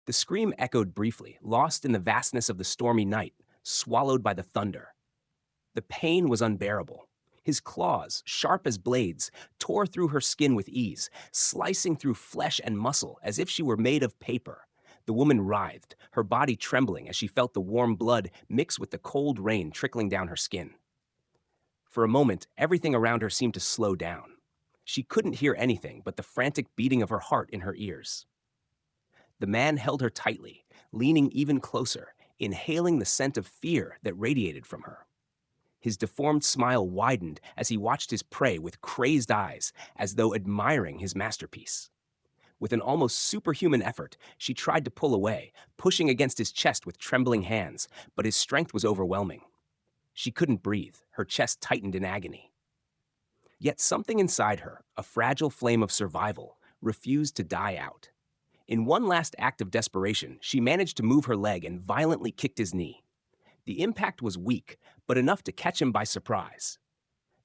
The scream echoed briefly, lost in the vastness of the stormy night, swallowed by the thunder. The pain was unbearable. His claws, sharp as blades, tore through her skin with ease, slicing through flesh and muscle as if she were made of paper. The woman writhed, her body trembling as she felt the warm blood mix with the cold rain trickling down her skin. For a moment, everything around her seemed to slow down. She couldn't hear anything but the frantic beating of her heart in her ears. The man held her tightly, leaning even closer, inhaling the scent of fear that radiated from her. His deformed smile widened as he watched his prey with crazed eyes, as though admiring his masterpiece. With an almost superhuman effort, she tried to pull away, pushing against his chest with trembling hands, but his strength was overwhelming. She couldn't breathe, her chest tightened in agony. Yet something inside her, a fragile flame of survival, refused to die out. In one last act of desperation, she managed to move her leg and violently kicked his knee. The impact was weak, but enough to catch him by surprise.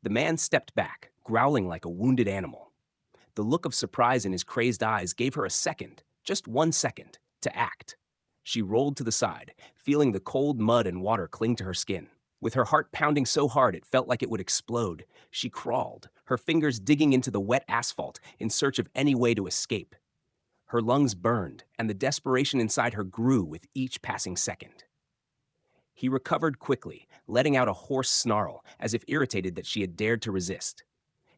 The man stepped back, growling like a wounded animal. The look of surprise in his crazed eyes gave her a second, just 1 second, to act. She rolled to the side, feeling the cold mud and water cling to her skin. With her heart pounding so hard it felt like it would explode, she crawled, her fingers digging into the wet asphalt in search of any way to escape. Her lungs burned, and the desperation inside her grew with each passing second. He recovered quickly, letting out a hoarse snarl, as if irritated that she had dared to resist.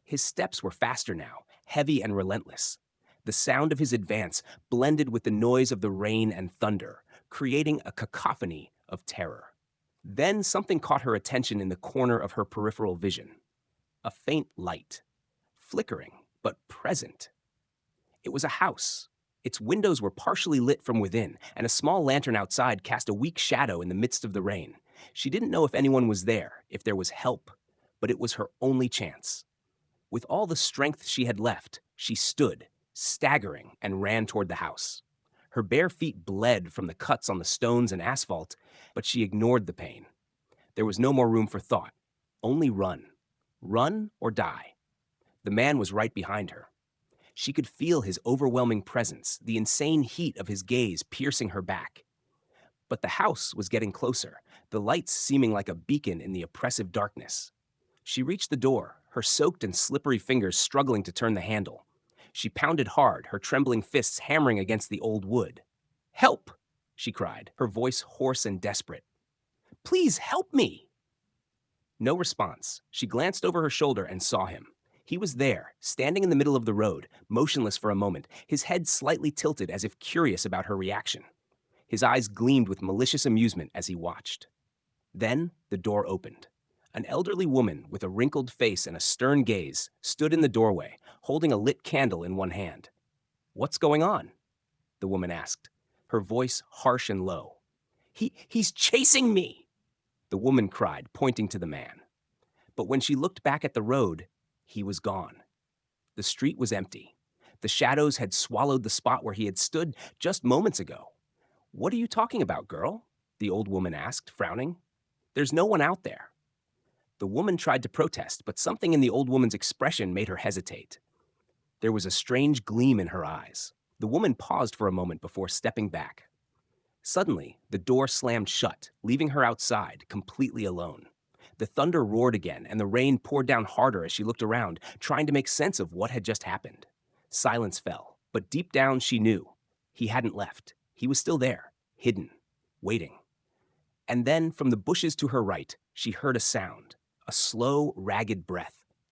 His steps were faster now, heavy and relentless. The sound of his advance blended with the noise of the rain and thunder, creating a cacophony of terror. Then something caught her attention in the corner of her peripheral vision. A faint light. Flickering, but present. It was a house. Its windows were partially lit from within, and a small lantern outside cast a weak shadow in the midst of the rain. She didn't know if anyone was there, if there was help, but it was her only chance. With all the strength she had left, she stood, staggering, and ran toward the house. Her bare feet bled from the cuts on the stones and asphalt, but she ignored the pain. There was no more room for thought. Only run. Run or die. The man was right behind her. She could feel his overwhelming presence, the insane heat of his gaze piercing her back. But the house was getting closer, the lights seeming like a beacon in the oppressive darkness. She reached the door, her soaked and slippery fingers struggling to turn the handle. She pounded hard, her trembling fists hammering against the old wood. "Help!" she cried, her voice hoarse and desperate. "Please help me!" No response. She glanced over her shoulder and saw him. He was there, standing in the middle of the road, motionless for a moment, his head slightly tilted as if curious about her reaction. His eyes gleamed with malicious amusement as he watched. Then the door opened. An elderly woman with a wrinkled face and a stern gaze stood in the doorway, holding a lit candle in one hand. "What's going on?" the woman asked, her voice harsh and low. He's chasing me!" the woman cried, pointing to the man. But when she looked back at the road, he was gone. The street was empty. The shadows had swallowed the spot where he had stood just moments ago. "What are you talking about, girl?" the old woman asked, frowning. "There's no one out there." The woman tried to protest, but something in the old woman's expression made her hesitate. There was a strange gleam in her eyes. The woman paused for a moment before stepping back. Suddenly, the door slammed shut, leaving her outside, completely alone. The thunder roared again, and the rain poured down harder as she looked around, trying to make sense of what had just happened. Silence fell, but deep down she knew. He hadn't left. He was still there, hidden, waiting. And then, from the bushes to her right, she heard a sound, a slow, ragged breath.